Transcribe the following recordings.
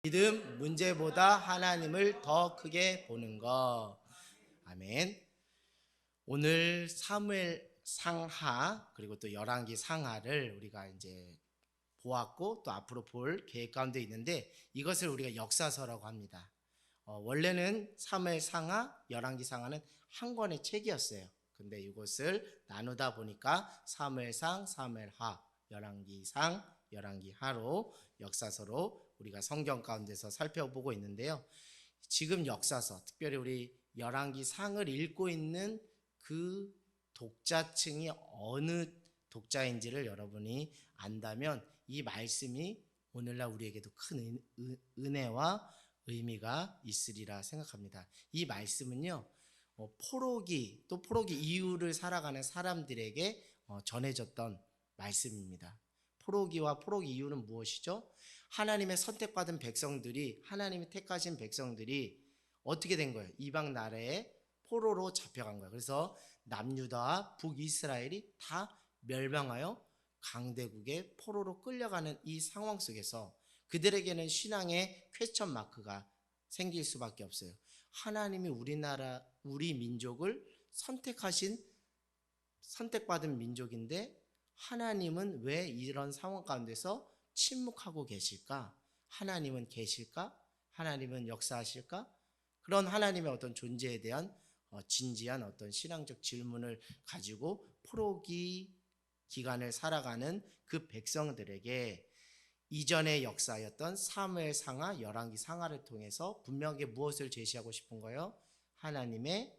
믿음 문제보다 하나님을 더 크게 보는 것. 아멘. 오늘 사무엘 상하 그리고 또 열왕기 상하를 우리가 이제 보았고 또 앞으로 볼 계획 가운데 있는데 이것을 우리가 역사서라고 합니다. 원래는 사무엘 상하, 열왕기 상하는 한 권의 책이었어요. 근데 이것을 나누다 보니까 사무엘상, 사무엘하, 열왕기상, 열왕기하로 역사서로 우리가 성경 가운데서 살펴보고 있는데요. 지금 역사서, 특별히 우리 열왕기상을 읽고 있는 그 독자층이 어느 독자인지를 여러분이 안다면 이 말씀이 오늘날 우리에게도 큰 은혜와 의미가 있으리라 생각합니다. 이 말씀은요, 포로기 또 포로기 이후를 살아가는 사람들에게 전해졌던 말씀입니다. 포로기와 포로기 이후는 무엇이죠? 하나님의 선택받은 백성들이, 하나님이 택하신 백성들이 어떻게 된 거예요? 이방 나라에 포로로 잡혀간 거예요. 그래서 남유다와 북이스라엘이 다 멸망하여 강대국의 포로로 끌려가는 이 상황 속에서 그들에게는 신앙의 퀘스천 마크가 생길 수밖에 없어요. 하나님이 우리나라, 우리 민족을 선택받은 민족인데 하나님은 왜 이런 상황 가운데서 침묵하고 계실까? 하나님은 계실까? 하나님은 역사하실까? 그런 하나님의 어떤 존재에 대한 진지한 어떤 신앙적 질문을 가지고 포로기 기간을 살아가는 그 백성들에게 이전의 역사였던 사무엘 상하, 열왕기 상하를 통해서 분명하게 무엇을 제시하고 싶은 거예요? 하나님의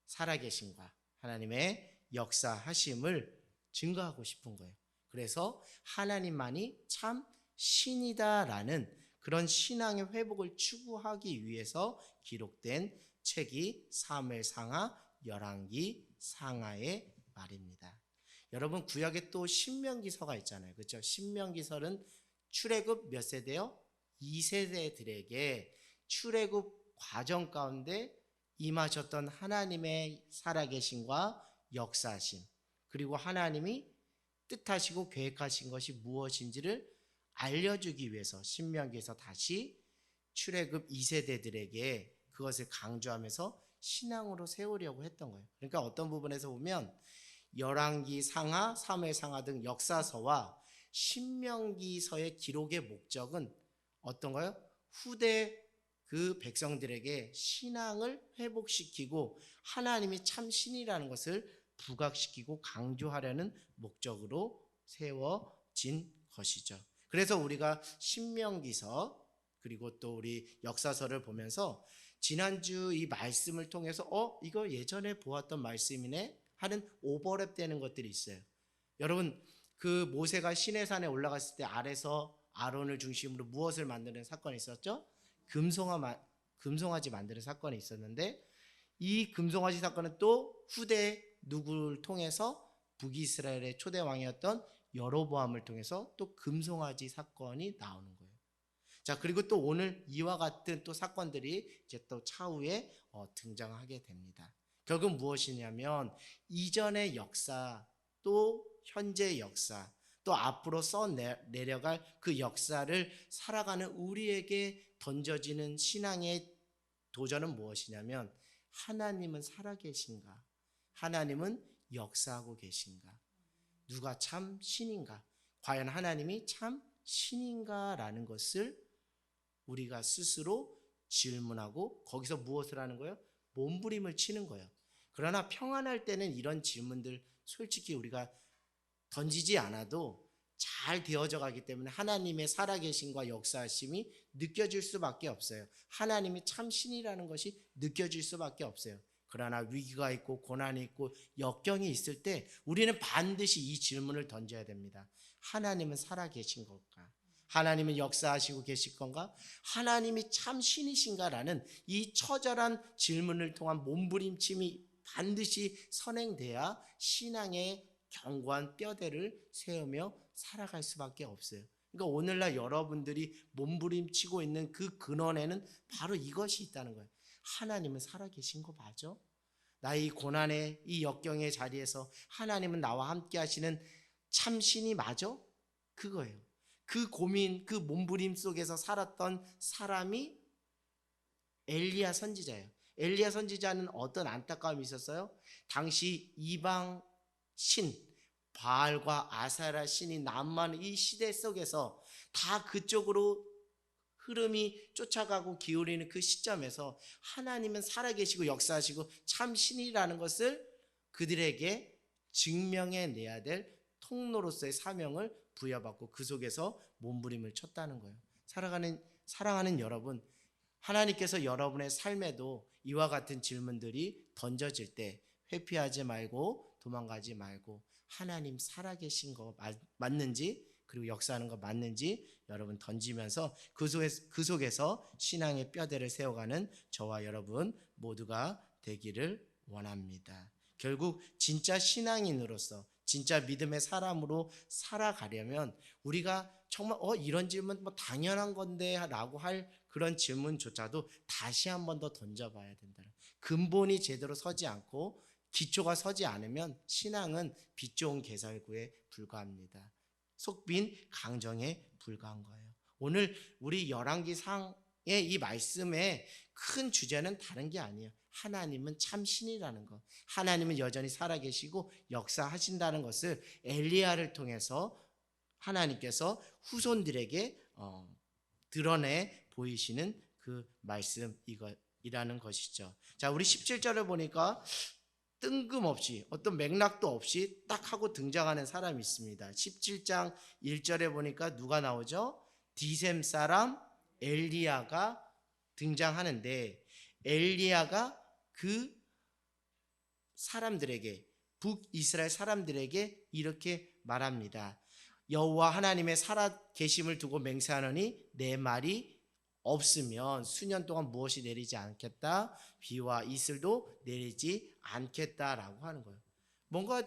살아계심과 하나님의 역사하심을 증거하고 싶은 거예요. 그래서 하나님만이 참 신이다라는 그런 신앙의 회복을 추구하기 위해서 기록된 책이 사무엘 상하, 열왕기 상하의 말입니다. 여러분 구약에 또 신명기서가 있잖아요. 그렇죠? 신명기서는 출애굽 몇 세대요? 2세대들에게 출애굽 과정 가운데 임하셨던 하나님의 살아계심과 역사하심, 그리고 하나님이 뜻하시고 계획하신 것이 무엇인지를 알려주기 위해서 신명기에서 다시 출애굽 2세대들에게 그것을 강조하면서 신앙으로 세우려고 했던 거예요. 그러니까 어떤 부분에서 보면 열왕기 상하, 사무엘 상하 등 역사서와 신명기서의 기록의 목적은 어떤가요? 후대 그 백성들에게 신앙을 회복시키고 하나님이 참 신이라는 것을 부각시키고 강조하려는 목적으로 세워진 것이죠. 그래서 우리가 신명기서 그리고 또 우리 역사서를 보면서 지난주 이 말씀을 통해서 이거 예전에 보았던 말씀이네 하는 오버랩 되는 것들이 있어요. 여러분 그 모세가 시내산에 올라갔을 때 아래서 아론을 중심으로 무엇을 만드는 사건이 있었죠? 금송아지 만드는 사건이 있었는데 이 금송아지 사건은 또 후대 누구를 통해서 북이스라엘의 초대 왕이었던 여로보암을 통해서 또 금송아지 사건이 나오는 거예요. 자, 그리고 또 오늘 이와 같은 또 사건들이 이제 또 차후에 등장하게 됩니다. 결국 무엇이냐면 이전의 역사 또 현재의 역사 또 앞으로 써내려갈 그 역사를 살아가는 우리에게 던져지는 신앙의 도전은 무엇이냐면 하나님은 살아계신가? 하나님은 역사하고 계신가? 누가 참 신인가? 과연 하나님이 참 신인가? 라는 것을 우리가 스스로 질문하고 거기서 무엇을 하는 거예요? 몸부림을 치는 거예요. 그러나 평안할 때는 이런 질문들 솔직히 우리가 던지지 않아도 잘 되어져 가기 때문에 하나님의 살아계심과 역사하심이 느껴질 수밖에 없어요. 하나님이 참 신이라는 것이 느껴질 수밖에 없어요. 그러나 위기가 있고 고난이 있고 역경이 있을 때 우리는 반드시 이 질문을 던져야 됩니다. 하나님은 살아계신 걸까? 하나님은 역사하시고 계실 건가? 하나님이 참 신이신가라는 이 처절한 질문을 통한 몸부림침이 반드시 선행돼야 신앙의 견고한 뼈대를 세우며 살아갈 수밖에 없어요. 그러니까 오늘날 여러분들이 몸부림치고 있는 그 근원에는 바로 이것이 있다는 거예요. 하나님은 살아계신 거 맞아? 나의 고난의 이 역경의 자리에서 하나님은 나와 함께 하시는 참신이 맞아? 그거예요. 그 고민, 그 몸부림 속에서 살았던 사람이 엘리야 선지자예요. 엘리야 선지자는 어떤 안타까움이 있었어요? 당시 이방 신 바알과 아세라 신이 난무하는 이 시대 속에서 다 그쪽으로 흐름이 쫓아가고 기울이는 그 시점에서 하나님은 살아계시고 역사하시고 참 신이라는 것을 그들에게 증명해내야 될 통로로서의 사명을 부여받고 그 속에서 몸부림을 쳤다는 거예요. 사랑하는 여러분, 하나님께서 여러분의 삶에도 이와 같은 질문들이 던져질 때 회피하지 말고 도망가지 말고 하나님 살아계신 거 맞는지, 그리고 역사하는 거 맞는지 여러분 던지면서 그 속에서 신앙의 뼈대를 세워가는 저와 여러분 모두가 되기를 원합니다. 결국 진짜 신앙인으로서 진짜 믿음의 사람으로 살아가려면 우리가 정말 이런 질문 뭐 당연한 건데 라고 할 그런 질문조차도 다시 한 번 더 던져봐야 된다. 근본이 제대로 서지 않고 기초가 서지 않으면 신앙은 빛 좋은 개살구에 불과합니다. 속빈 강정에 불과한 거예요. 오늘 우리 열왕기상의 이 말씀의 큰 주제는 다른 게 아니에요. 하나님은 참 신이라는 것, 하나님은 여전히 살아계시고 역사하신다는 것을 엘리야를 통해서 하나님께서 후손들에게 드러내 보이시는 그 말씀이라는 것이죠. 자, 우리 17절을 보니까 뜬금없이 어떤 맥락도 없이 딱 하고 등장하는 사람이 있습니다. 17장 1절에 보니까 누가 나오죠? 디셈 사람 엘리야가 등장하는데, 엘리야가 그 사람들에게, 북이스라엘 사람들에게 이렇게 말합니다. 여호와 하나님의 살아계심을 두고 맹세하노니 내 말이 없으면 수년 동안 무엇이 내리지 않겠다, 비와 이슬도 내리지 않겠다라고 하는 거예요. 뭔가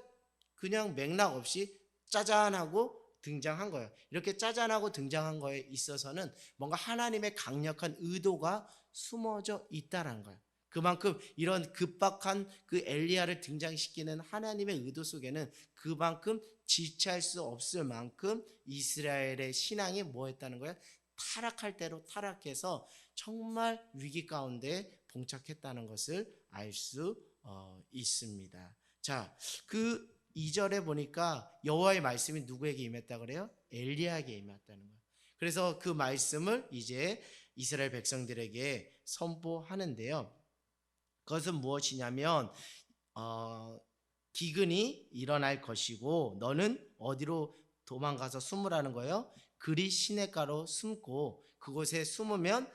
그냥 맥락 없이 짜잔하고 등장한 거예요. 이렇게 짜잔하고 등장한 거에 있어서는 뭔가 하나님의 강력한 의도가 숨어져 있다는 거예요. 그만큼 이런 급박한 그 엘리야를 등장시키는 하나님의 의도 속에는 그만큼 지체할 수 없을 만큼 이스라엘의 신앙이 뭐했다는 거예요? 타락할 대로 타락해서 정말 위기 가운데 봉착했다는 것을 알 수 있습니다. 자, 그 2절에 보니까 여호와의 말씀이 누구에게 임했다 그래요? 엘리야에게 임했다는 거예요. 그래서 그 말씀을 이제 이스라엘 백성들에게 선포하는데요. 그것은 무엇이냐면 기근이 일어날 것이고 너는 어디로 도망가서 숨으라는 거예요? 그리 시냇가로 숨고 그곳에 숨으면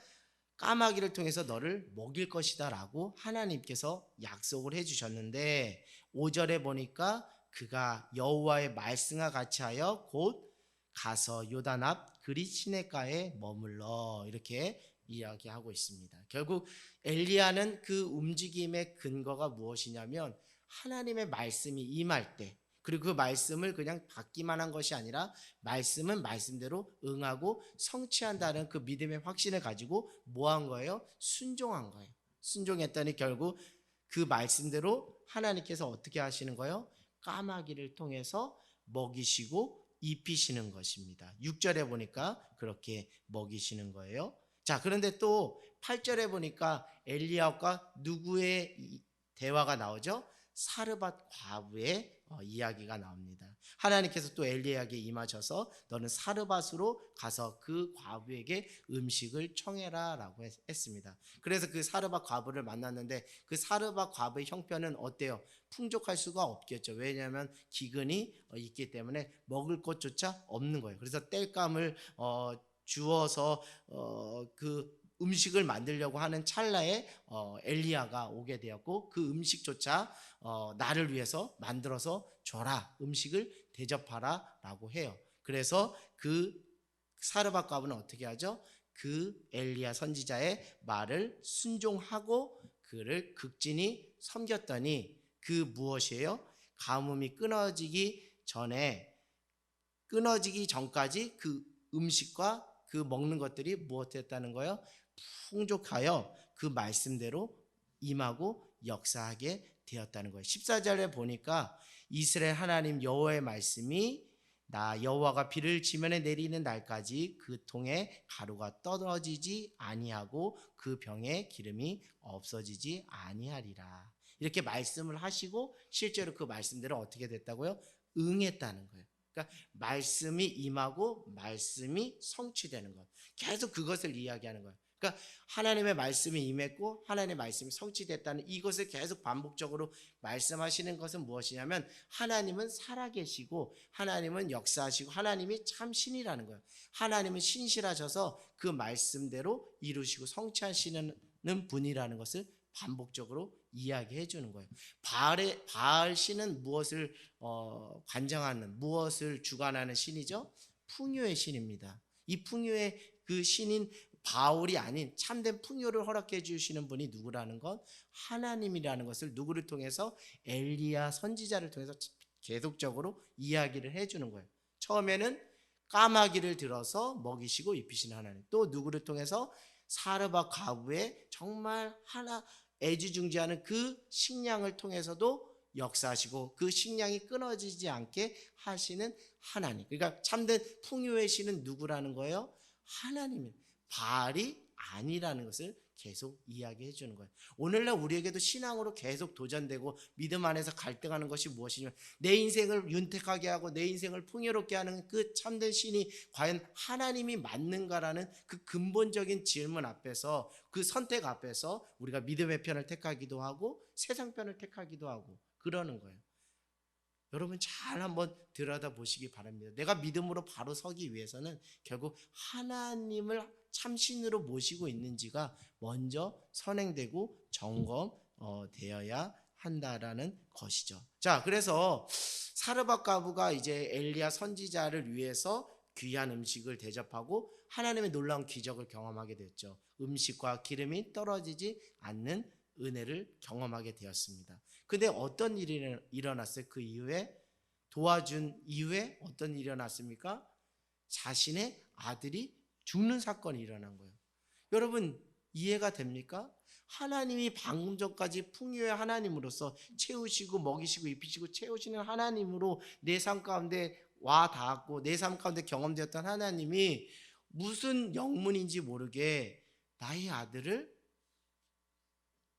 까마귀를 통해서 너를 먹일 것이다 라고 하나님께서 약속을 해주셨는데, 5절에 보니까 그가 여호와의 말씀과 같이 하여 곧 가서 요단 앞 그리 시냇가에 머물러, 이렇게 이야기하고 있습니다. 결국 엘리야는 그 움직임의 근거가 무엇이냐면 하나님의 말씀이 임할 때, 그리고 그 말씀을 그냥 받기만 한 것이 아니라 말씀은 말씀대로 응하고 성취한다는 그 믿음의 확신을 가지고 뭐 한 거예요? 순종한 거예요. 순종했더니 결국 그 말씀대로 하나님께서 어떻게 하시는 거예요? 까마귀를 통해서 먹이시고 입히시는 것입니다. 6절에 보니까 그렇게 먹이시는 거예요. 자, 그런데 또 8절에 보니까 엘리야와 누구의 대화가 나오죠? 사르밧 과부의 이야기가 나옵니다. 하나님께서 또 엘리야에게 임하셔서 너는 사르밧으로 가서 그 과부에게 음식을 청해라 라고 했습니다. 그래서 그 사르밧 과부를 만났는데 그 사르밧 과부의 형편은 어때요? 풍족할 수가 없겠죠. 왜냐하면 기근이 있기 때문에 먹을 것조차 없는 거예요. 그래서 땔감을 주어서 그 음식을 만들려고 하는 찰나에 엘리야가 오게 되었고, 그 음식조차 나를 위해서 만들어서 줘라, 음식을 대접하라 라고 해요. 그래서 그 사르밧 과부는 어떻게 하죠? 그 엘리야 선지자의 말을 순종하고 그를 극진히 섬겼더니 그 무엇이에요? 가뭄이 끊어지기 전까지 그 음식과 그 먹는 것들이 무엇했다는 거예요? 풍족하여 그 말씀대로 임하고 역사하게 되었다는 거예요. 14절에 보니까 이스라엘 하나님 여호와의 말씀이 나 여호와가 비를 지면에 내리는 날까지 그 통에 가루가 떨어지지 아니하고 그 병에 기름이 없어지지 아니하리라. 이렇게 말씀을 하시고 실제로 그 말씀대로 어떻게 됐다고요? 응했다는 거예요. 그러니까 말씀이 임하고 말씀이 성취되는 것. 계속 그것을 이야기하는 거예요. 그러니까 하나님의 말씀이 임했고 하나님의 말씀이 성취됐다는 이것을 계속 반복적으로 말씀하시는 것은 무엇이냐면 하나님은 살아계시고 하나님은 역사하시고 하나님이 참 신이라는 거예요. 하나님은 신실하셔서 그 말씀대로 이루시고 성취하시는 분이라는 것을 반복적으로 이야기해 주는 거예요. 바알 신은 무엇을 관장하는, 무엇을 주관하는 신이죠? 풍요의 신입니다. 이 풍요의 그 신인 바울이 아닌 참된 풍요를 허락해 주시는 분이 누구라는 건 하나님이라는 것을 누구를 통해서 엘리야 선지자를 통해서 계속적으로 이야기를 해주는 거예요. 처음에는 까마귀를 들어서 먹이시고 입히시는 하나님, 또 누구를 통해서 사르밧 과부의 정말 하나 애지중지하는 그 식량을 통해서도 역사하시고 그 식량이 끊어지지 않게 하시는 하나님. 그러니까 참된 풍요의 신은 누구라는 거예요? 하나님. 바알이 아니라는 것을 계속 이야기해 주는 거예요. 오늘날 우리에게도 신앙으로 계속 도전되고 믿음 안에서 갈등하는 것이 무엇이냐면 내 인생을 윤택하게 하고 내 인생을 풍요롭게 하는 그 참된 신이 과연 하나님이 맞는가라는 그 근본적인 질문 앞에서, 그 선택 앞에서 우리가 믿음의 편을 택하기도 하고 세상 편을 택하기도 하고 그러는 거예요. 여러분 잘 한번 들여다보시기 바랍니다. 내가 믿음으로 바로 서기 위해서는 결국 하나님을 참신으로 모시고 있는지가 먼저 선행되고 점검되어야 한다라는 것이죠. 자, 그래서 사르밧 과부가 이제 엘리야 선지자를 위해서 귀한 음식을 대접하고 하나님의 놀라운 기적을 경험하게 됐죠. 음식과 기름이 떨어지지 않는 은혜를 경험하게 되었습니다. 근데 어떤 일이 일어났어요? 그 이후에 도와준 이후에 어떤 일이 일어났습니까? 자신의 아들이 죽는 사건이 일어난 거예요. 여러분 이해가 됩니까? 하나님이 방금 전까지 풍요의 하나님으로서 채우시고 먹이시고 입히시고 채우시는 하나님으로 내 삶 가운데 와 닿았고 내 삶 가운데 경험되었던 하나님이 무슨 영문인지 모르게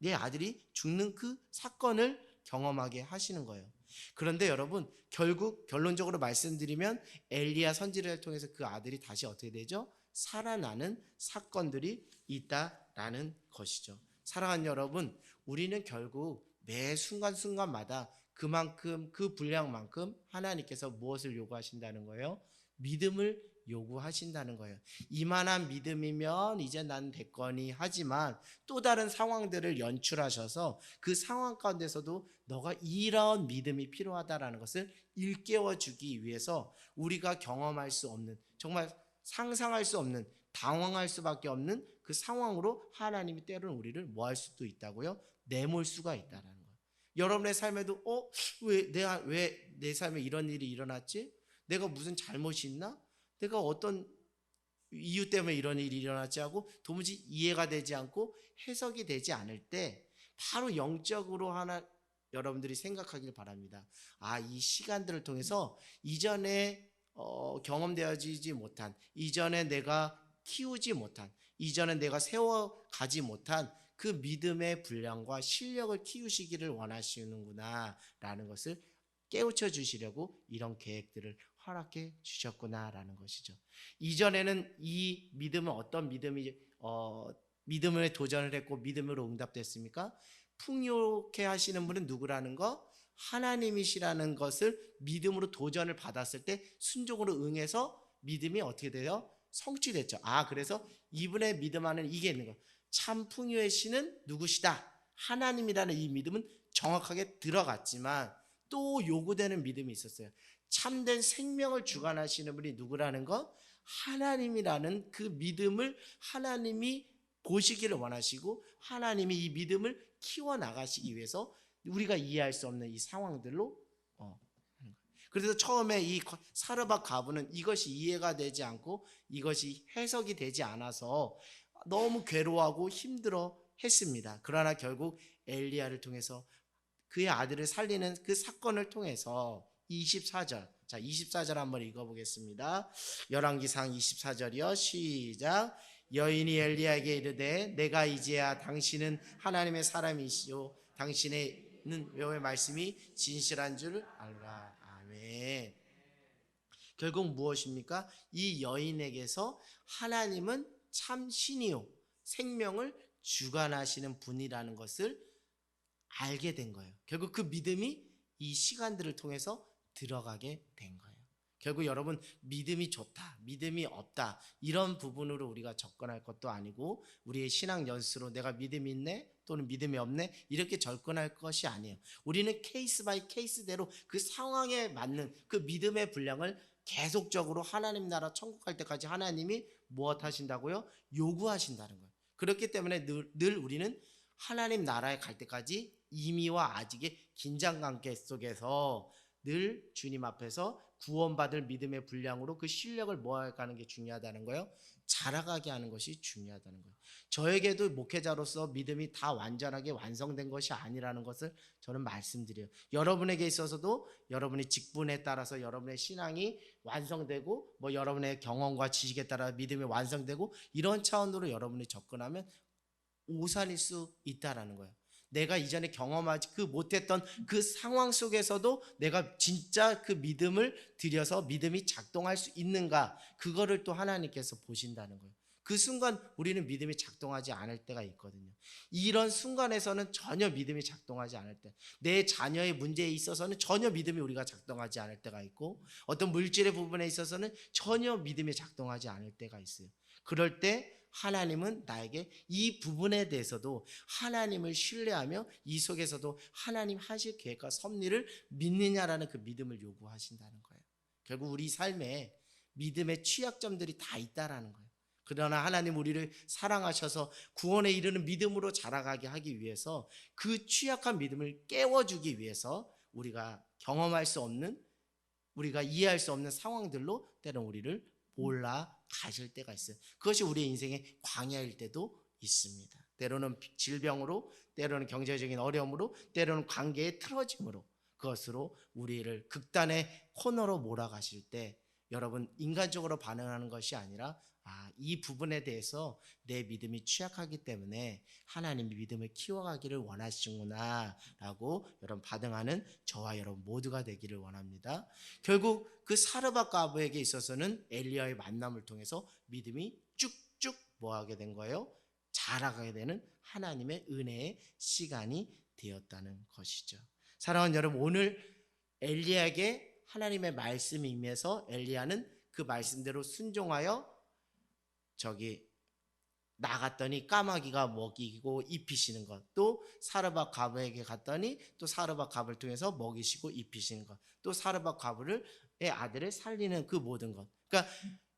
내 아들이 죽는 그 사건을 경험하게 하시는 거예요. 그런데 여러분 결국 결론적으로 말씀드리면 엘리야 선지자를 통해서 그 아들이 다시 어떻게 되죠? 살아나는 사건들이 있다라는 것이죠. 사랑하는 여러분, 우리는 결국 매 순간순간마다 그만큼 그 분량만큼 하나님께서 무엇을 요구하신다는 거예요? 믿음을 요구하신다는 거예요. 이만한 믿음이면 이제 난 됐거니 하지만 또 다른 상황들을 연출하셔서 그 상황 가운데서도 너가 이런 믿음이 필요하다라는 것을 일깨워 주기 위해서 우리가 경험할 수 없는, 정말 상상할 수 없는, 당황할 수밖에 없는 그 상황으로 하나님이 때로는 우리를 뭐 할 수도 있다고요? 내몰 수가 있다라는 거예요. 여러분의 삶에도 왜 내 삶에 이런 일이 일어났지? 내가 무슨 잘못이 있나? 내가 어떤 이유 때문에 이런 일이 일어났지 하고 도무지 이해가 되지 않고 해석이 되지 않을 때 바로 영적으로 여러분들이 생각하길 바랍니다. 이 시간들을 통해서 이전에 경험되어지지 못한, 이전에 내가 키우지 못한, 이전에 내가 세워가지 못한 그 믿음의 분량과 실력을 키우시기를 원하시는구나 라는 것을 깨우쳐 주시려고 이런 계획들을 허락해 주셨구나라는 것이죠. 이전에는 이 믿음은 어떤 믿음을 도전을 했고 믿음으로 응답됐습니까? 풍요케 하시는 분은 누구라는 거? 하나님이시라는 것을 믿음으로 도전을 받았을 때 순종으로 응해서 믿음이 어떻게 돼요? 성취됐죠. 그래서 이분의 믿음 안에는 이게 있는 거예요. 참 풍요의 신은 누구시다? 하나님이라는 이 믿음은 정확하게 들어갔지만 또 요구되는 믿음이 있었어요. 참된 생명을 주관하시는 분이 누구라는 것? 하나님이라는 그 믿음을 하나님이 보시기를 원하시고 하나님이 이 믿음을 키워나가시기 위해서 우리가 이해할 수 없는 이 상황들로 그래서 처음에 이 사르밧 과부는 이것이 이해가 되지 않고 이것이 해석이 되지 않아서 너무 괴로워하고 힘들어 했습니다. 그러나 결국 엘리야를 통해서 그의 아들을 살리는 그 사건을 통해서 24절 자, 24절 한번 읽어보겠습니다. 열왕기상 24절이요. 시작. 여인이 엘리야에게 이르되 내가 이제야 당신은 하나님의 사람이시오 당신의는 여호와의 말씀이 진실한 줄 알라. 아멘. 결국 무엇입니까? 이 여인에게서 하나님은 참 신이요 생명을 주관하시는 분이라는 것을 알게 된 거예요. 결국 그 믿음이 이 시간들을 통해서 들어가게 된 거예요. 결국 여러분 믿음이 좋다, 믿음이 없다 이런 부분으로 우리가 접근할 것도 아니고 우리의 신앙 연수로 내가 믿음이 있네 또는 믿음이 없네 이렇게 접근할 것이 아니에요. 우리는 케이스 바이 케이스대로 그 상황에 맞는 그 믿음의 분량을 계속적으로 하나님 나라 천국 갈 때까지 하나님이 무엇 하신다고요? 요구하신다는 거예요. 그렇기 때문에 늘 우리는 하나님 나라에 갈 때까지 이미와 아직의 긴장관계 속에서 늘 주님 앞에서 구원받을 믿음의 분량으로 그 실력을 모아가는 게 중요하다는 거예요. 자라가게 하는 것이 중요하다는 거예요. 저에게도 목회자로서 믿음이 다 완전하게 완성된 것이 아니라는 것을 저는 말씀드려요. 여러분에게 있어서도 여러분의 직분에 따라서 여러분의 신앙이 완성되고 뭐 여러분의 경험과 지식에 따라 믿음이 완성되고 이런 차원으로 여러분이 접근하면 오산일 수 있다라는 거예요. 내가 이전에 경험하지 못했던 그 상황 속에서도 내가 진짜 그 믿음을 들여서 믿음이 작동할 수 있는가 그거를 또 하나님께서 보신다는 거예요. 그 순간 우리는 믿음이 작동하지 않을 때가 있거든요. 이런 순간에서는 전혀 믿음이 작동하지 않을 때, 내 자녀의 문제에 있어서는 전혀 믿음이 우리가 작동하지 않을 때가 있고 어떤 물질의 부분에 있어서는 전혀 믿음이 작동하지 않을 때가 있어요. 그럴 때 하나님은 나에게 이 부분에 대해서도 하나님을 신뢰하며 이 속에서도 하나님 하실 계획과 섭리를 믿느냐라는 그 믿음을 요구하신다는 거예요. 결국 우리 삶에 믿음의 취약점들이 다 있다라는 거예요. 그러나 하나님 우리를 사랑하셔서 구원에 이르는 믿음으로 자라가게 하기 위해서 그 취약한 믿음을 깨워주기 위해서 우리가 경험할 수 없는 우리가 이해할 수 없는 상황들로 때론 우리를 올라가실 때가 있어요. 그것이 우리의 인생의 광야일 때도 있습니다. 때로는 질병으로, 때로는 경제적인 어려움으로, 때로는 관계의 틀어짐으로 그것으로 우리를 극단의 코너로 몰아가실 때 여러분 인간적으로 반응하는 것이 아니라 이 부분에 대해서 내 믿음이 취약하기 때문에 하나님이 믿음을 키워가기를 원하시구나 라고 여러분 반응하는 저와 여러분 모두가 되기를 원합니다. 결국 그 사르밧 과부에게 있어서는 엘리야의 만남을 통해서 믿음이 쭉쭉 뭐하게 된 거예요? 자라가게 되는 하나님의 은혜의 시간이 되었다는 것이죠. 사랑하는 여러분, 오늘 엘리야에게 하나님의 말씀이 임해서 엘리야는 그 말씀대로 순종하여 나갔더니 까마귀가 먹이고 입히시는 것, 또 사르밧 과부에게 갔더니 또 사르밧 과부를 통해서 먹이시고 입히시는 것, 또 사르밧 과부의 아들을 살리는 그 모든 것. 그러니까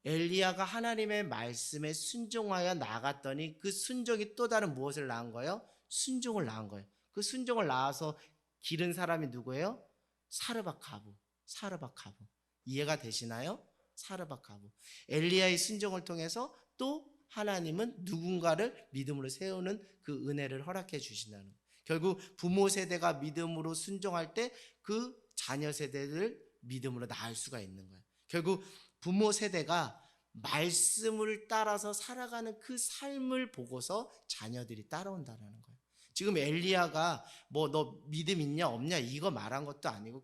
엘리야가 하나님의 말씀에 순종하여 나갔더니 그 순종이 또 다른 무엇을 낳은 거예요? 순종을 낳은 거예요. 그 순종을 낳아서 기른 사람이 누구예요? 사르밧 과부. 사르밧 과부. 이해가 되시나요? 사르밧 과부. 엘리야의 순종을 통해서 또 하나님은 누군가를 믿음으로 세우는 그 은혜를 허락해 주신다는 거예요. 결국 부모 세대가 믿음으로 순종할 때 그 자녀 세대를 믿음으로 낳을 수가 있는 거예요. 결국 부모 세대가 말씀을 따라서 살아가는 그 삶을 보고서 자녀들이 따라온다는 거예요. 지금 엘리야가 뭐 너 믿음 있냐 없냐 이거 말한 것도 아니고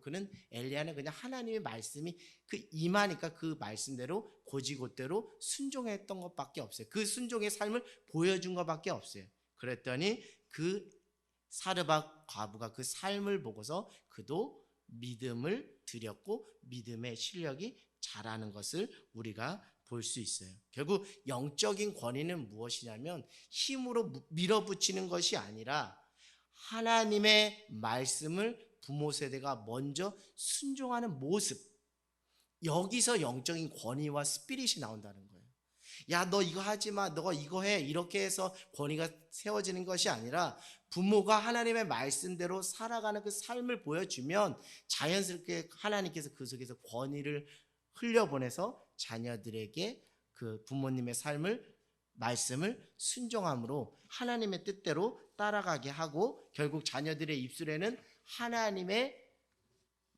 엘리야는 그냥 하나님의 말씀이 임하니까 그 말씀대로 고지곳대로 순종했던 것밖에 없어요. 그 순종의 삶을 보여준 것밖에 없어요. 그랬더니 그 사르밧 과부가 그 삶을 보고서 그도 믿음을 드렸고 믿음의 실력이 자라는 것을 우리가 볼 수 있어요. 결국 영적인 권위는 무엇이냐면 힘으로 밀어붙이는 것이 아니라 하나님의 말씀을 부모 세대가 먼저 순종하는 모습, 여기서 영적인 권위와 스피릿이 나온다는 거예요. 야, 너 이거 하지 마, 너 이거 해, 이렇게 해서 권위가 세워지는 것이 아니라 부모가 하나님의 말씀대로 살아가는 그 삶을 보여주면 자연스럽게 하나님께서 그 속에서 권위를 흘려보내서 자녀들에게 그 부모님의 말씀을 순종함으로 하나님의 뜻대로 따라가게 하고 결국 자녀들의 입술에는 하나님의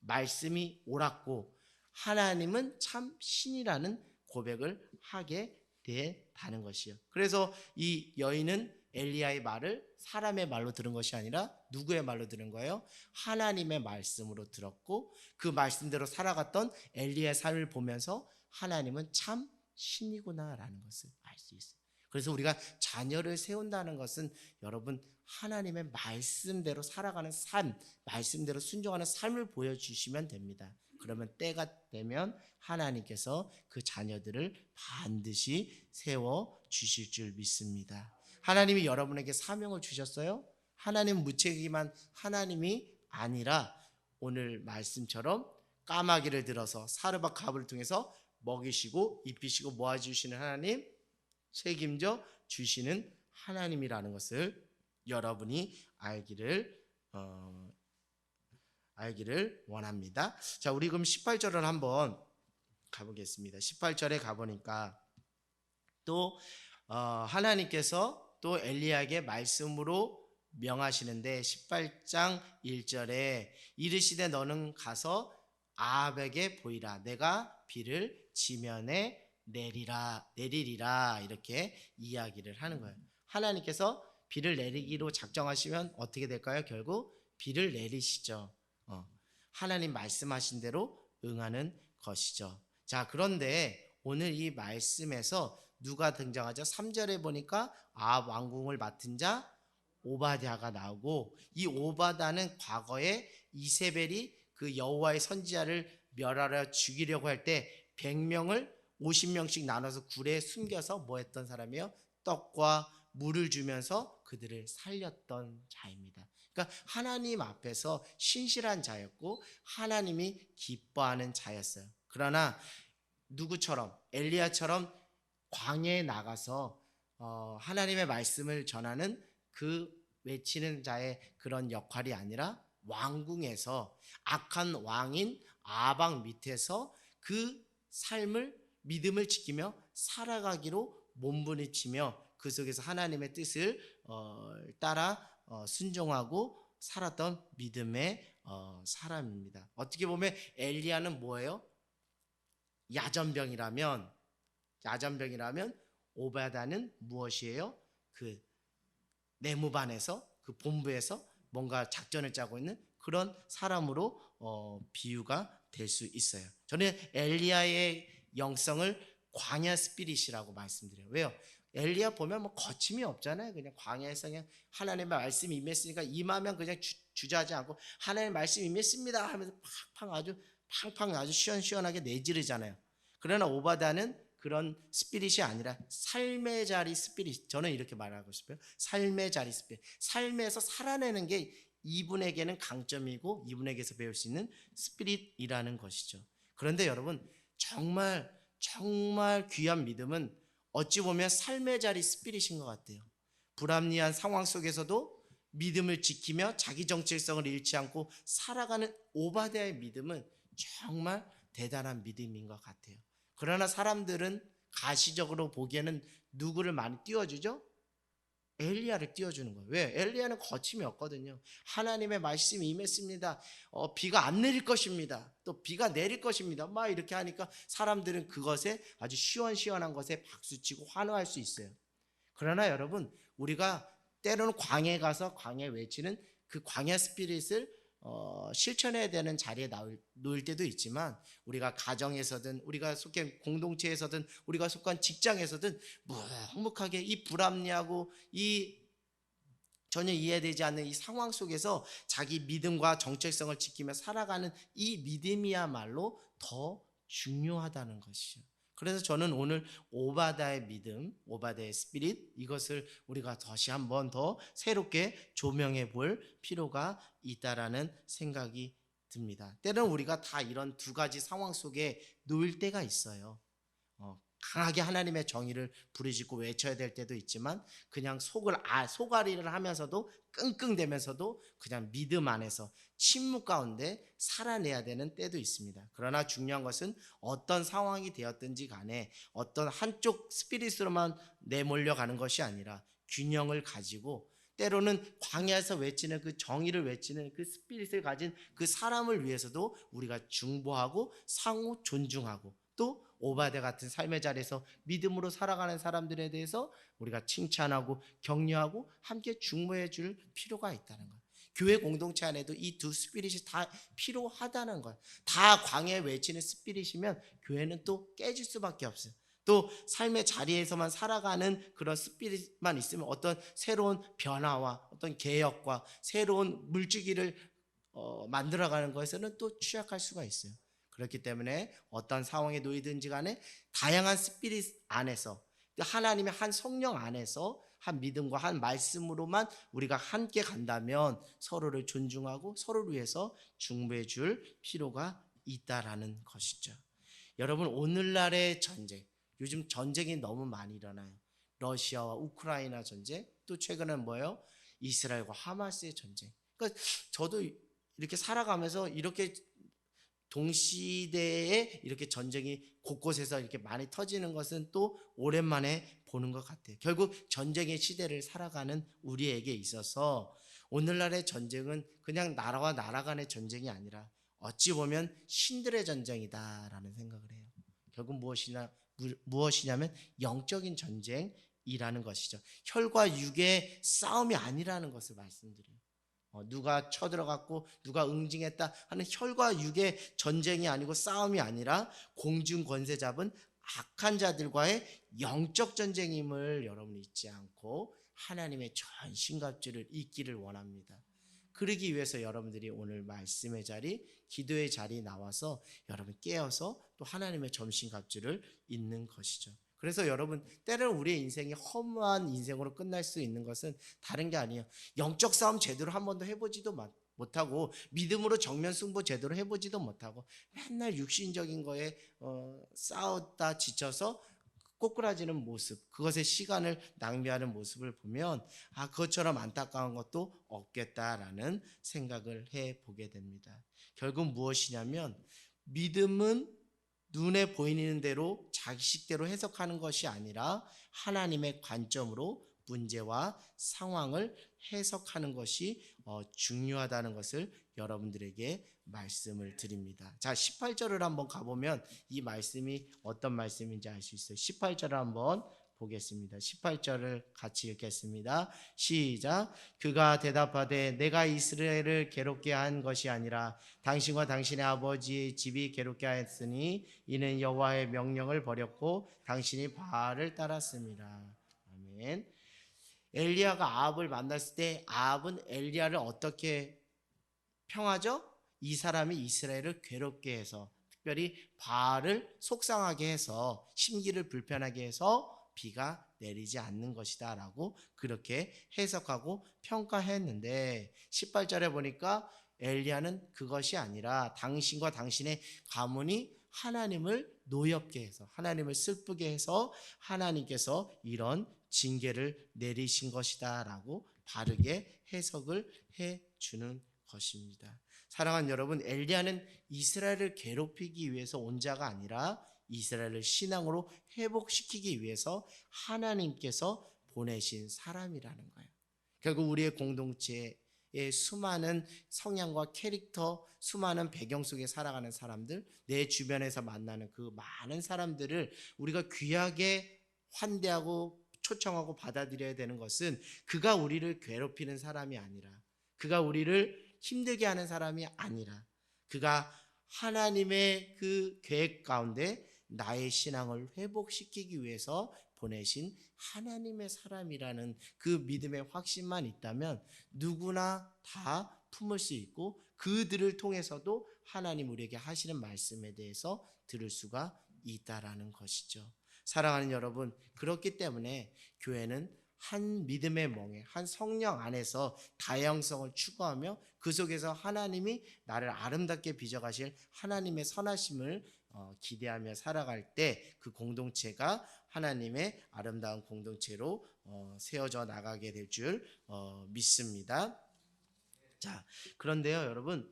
말씀이 옳았고 하나님은 참 신이라는 고백을 하게 되다는 것이요. 그래서 이 여인은 엘리야의 말을 사람의 말로 들은 것이 아니라 누구의 말로 들은 거예요? 하나님의 말씀으로 들었고 그 말씀대로 살아갔던 엘리야의 삶을 보면서 하나님은 참 신이구나라는 것을 알 수 있어요. 그래서 우리가 자녀를 세운다는 것은 여러분 하나님의 말씀대로 살아가는 삶, 말씀대로 순종하는 삶을 보여주시면 됩니다. 그러면 때가 되면 하나님께서 그 자녀들을 반드시 세워 주실 줄 믿습니다. 하나님이 여러분에게 사명을 주셨어요? 하나님은 무책임한 하나님이 아니라 오늘 말씀처럼 까마귀를 들어서 사르밧 갑을 통해서 먹이시고 입히시고 모아주시는 하나님, 책임져 주시는 하나님이라는 것을 여러분이 알기를 원합니다. 자, 우리 그럼 18절을 한번 가보겠습니다. 18절에 가보니까 또 하나님께서 또 엘리야에게 말씀으로 명하시는데 18장 1절에 이르시되 너는 가서 아합에게 보이라 내가 비를 지면에 내리리라 이렇게 이야기를 하는 거예요. 하나님께서 비를 내리기로 작정하시면 어떻게 될까요? 결국 비를 내리시죠. 하나님 말씀하신 대로 응하는 것이죠. 자, 그런데 오늘 이 말씀에서 누가 등장하죠? 3절에 보니까 아합 왕궁을 맡은 자 오바댜가 나오고 이 오바댜는 과거에 이세벨이 그 여호와의 선지자를 멸하려 죽이려고 할 때 100명을 50명씩 나눠서 굴에 숨겨서 뭐 했던 사람이에요? 떡과 물을 주면서 그들을 살렸던 자입니다. 그러니까 하나님 앞에서 신실한 자였고 하나님이 기뻐하는 자였어요. 그러나 누구처럼 엘리야처럼 광야에 나가서 하나님의 말씀을 전하는 그 외치는 자의 그런 역할이 아니라 왕궁에서 악한 왕인 아방 밑에서 그 삶을 믿음을 지키며 살아가기로 몸부림치며 그 속에서 하나님의 뜻을 따라 순종하고 살았던 믿음의 사람입니다. 어떻게 보면 엘리야는 뭐예요? 야전병이라면 오바댜는 무엇이에요? 그 내무반에서 그 본부에서 뭔가 작전을 짜고 있는 그런 사람으로 비유가 될 수 있어요. 저는 엘리야의 영성을 광야 스피릿이라고 말씀드려요. 왜요? 엘리야 보면 뭐 거침이 없잖아요. 그냥 광야에서 그냥 하나님의 말씀이 임했으니까 임하면 그냥 주저하지 않고 하나님의 말씀이 임했습니다 하면서 팡팡 아주 시원시원하게 내지르잖아요. 그러나 오바댜는 그런 스피릿이 아니라 삶의 자리 스피릿. 저는 이렇게 말하고 싶어요. 삶의 자리 스피릿. 삶에서 살아내는 게 이분에게는 강점이고 이분에게서 배울 수 있는 스피릿이라는 것이죠. 그런데 여러분 정말 귀한 믿음은 어찌 보면 삶의 자리 스피릿인 것 같아요. 불합리한 상황 속에서도 믿음을 지키며 자기 정체성을 잃지 않고 살아가는 오바댜의 믿음은 정말 대단한 믿음인 것 같아요. 그러나 사람들은 가시적으로 보기에는 누구를 많이 띄워주죠? 엘리야를 띄워주는 거예요. 왜? 엘리야는 거침이 없거든요. 하나님의 말씀이 임했습니다. 비가 안 내릴 것입니다. 또 비가 내릴 것입니다. 막 이렇게 하니까 사람들은 그것에 아주 시원시원한 것에 박수치고 환호할 수 있어요. 그러나 여러분 우리가 때로는 광야에 가서 광야 외치는 그 광야 스피릿을 실천해야 되는 자리에 놓일 때도 있지만 우리가 가정에서든 우리가 속한 공동체에서든 우리가 속한 직장에서든 묵묵하게 이 불합리하고 이 전혀 이해되지 않는 이 상황 속에서 자기 믿음과 정체성을 지키며 살아가는 이 믿음이야말로 더 중요하다는 것이죠. 그래서 저는 오늘 오바댜의 믿음, 오바댜의 스피릿 이것을 우리가 다시 한번 더 새롭게 조명해 볼 필요가 있다라는 생각이 듭니다. 때로는 우리가 다 이런 두 가지 상황 속에 놓일 때가 있어요. 강하게 하나님의 정의를 부르짖고 외쳐야 될 때도 있지만 그냥 속앓이를 하면서도 끙끙대면서도 그냥 믿음 안에서 침묵 가운데 살아내야 되는 때도 있습니다. 그러나 중요한 것은 어떤 상황이 되었든지 간에 어떤 한쪽 스피릿으로만 내몰려 가는 것이 아니라 균형을 가지고 때로는 광야에서 외치는 그 정의를 외치는 그 스피릿을 가진 그 사람을 위해서도 우리가 중보하고 상호 존중하고, 또 오바데 같은 삶의 자리에서 믿음으로 살아가는 사람들에 대해서 우리가 칭찬하고 격려하고 함께 중보해 줄 필요가 있다는 것. 교회 공동체 안에도 이 두 스피릿이 다 필요하다는 것. 다 광야에 외치는 스피릿이면 교회는 또 깨질 수밖에 없어요. 또 삶의 자리에서만 살아가는 그런 스피릿만 있으면 어떤 새로운 변화와 어떤 개혁과 새로운 물주기를 만들어가는 것에서는 또 취약할 수가 있어요. 그렇기 때문에 어떤 상황에 놓이든지 간에 다양한 스피릿 안에서, 하나님의 한 성령 안에서 한 믿음과 한 말씀으로만 우리가 함께 간다면 서로를 존중하고 서로를 위해서 중보해 줄 필요가 있다라는 것이죠. 여러분, 오늘날의 전쟁, 요즘 전쟁이 너무 많이 일어나요. 러시아와 우크라이나 전쟁, 또 최근엔 뭐예요? 이스라엘과 하마스의 전쟁. 그러니까 저도 이렇게 살아가면서 이렇게 동시대에 이렇게 전쟁이 곳곳에서 이렇게 많이 터지는 것은 또 오랜만에 보는 것 같아요. 결국 전쟁의 시대를 살아가는 우리에게 있어서 오늘날의 전쟁은 그냥 나라와 나라 간의 전쟁이 아니라 어찌 보면 신들의 전쟁이다라는 생각을 해요. 결국 무엇이냐면 영적인 전쟁이라는 것이죠. 혈과 육의 싸움이 아니라는 것을 말씀드려요. 누가 쳐들어갔고 누가 응징했다 하는 혈과 육의 전쟁이 아니고 싸움이 아니라 공중 권세 잡은 악한 자들과의 영적 전쟁임을 여러분이 잊지 않고 하나님의 전신갑주를 입기를 원합니다. 그러기 위해서 여러분들이 오늘 말씀의 자리, 기도의 자리 나와서 여러분 깨어서 또 하나님의 전신갑주를 입는 것이죠. 그래서 여러분, 때로는 우리의 인생이 허무한 인생으로 끝날 수 있는 것은 다른 게 아니에요. 영적 싸움 제대로 한 번도 해보지도 못하고 믿음으로 정면 승부 제대로 해보지도 못하고 맨날 육신적인 거에 싸우다 지쳐서 꼬꾸라지는 모습, 그것에 시간을 낭비하는 모습을 보면 그것처럼 안타까운 것도 없겠다라는 생각을 해보게 됩니다. 결국 무엇이냐면 믿음은 눈에 보이는 대로 자기식대로 해석하는 것이 아니라 하나님의 관점으로 문제와 상황을 해석하는 것이 중요하다는 것을 여러분들에게 말씀을 드립니다. 자, 18절을 한번 가보면 이 말씀이 어떤 말씀인지 알 수 있어요. 18절을 한번 보겠습니다. 18절을 같이 읽겠습니다. 시작. 그가 대답하되 내가 이스라엘을 괴롭게 한 것이 아니라 당신과 당신의 아버지의 집이 괴롭게 하였으니 이는 여호와의 명령을 버렸고 당신이 바알을 따랐습니다. 아멘. 엘리야가 아합을 만났을 때 아합은 엘리야를 어떻게 평하죠? 이 사람이 이스라엘을 괴롭게 해서, 특별히 바알을 속상하게 해서, 심기를 불편하게 해서 비가 내리지 않는 것이다 라고 그렇게 해석하고 평가했는데 18절에 보니까 엘리야는 그것이 아니라 당신과 당신의 가문이 하나님을 노엽게 해서, 하나님을 슬프게 해서 하나님께서 이런 징계를 내리신 것이다 라고 바르게 해석을 해주는 것입니다. 사랑하는 여러분, 엘리야는 이스라엘을 괴롭히기 위해서 온 자가 아니라 이스라엘을 신앙으로 회복시키기 위해서 하나님께서 보내신 사람이라는 거예요. 결국 우리의 공동체에 수많은 성향과 캐릭터, 수많은 배경 속에 살아가는 사람들, 내 주변에서 만나는 그 많은 사람들을 우리가 귀하게 환대하고 초청하고 받아들여야 되는 것은 그가 우리를 괴롭히는 사람이 아니라, 그가 우리를 힘들게 하는 사람이 아니라, 그가 하나님의 그 계획 가운데 나의 신앙을 회복시키기 위해서 보내신 하나님의 사람이라는 그 믿음의 확신만 있다면 누구나 다 품을 수 있고, 그들을 통해서도 하나님 우리에게 하시는 말씀에 대해서 들을 수가 있다라는 것이죠. 사랑하는 여러분, 그렇기 때문에 교회는 한 믿음의 멍에, 한 성령 안에서 다양성을 추구하며 그 속에서 하나님이 나를 아름답게 빚어가실 하나님의 선하심을 기대하며 살아갈 때 그 공동체가 하나님의 아름다운 공동체로 세워져 나가게 될 줄 믿습니다. 자, 그런데요 여러분,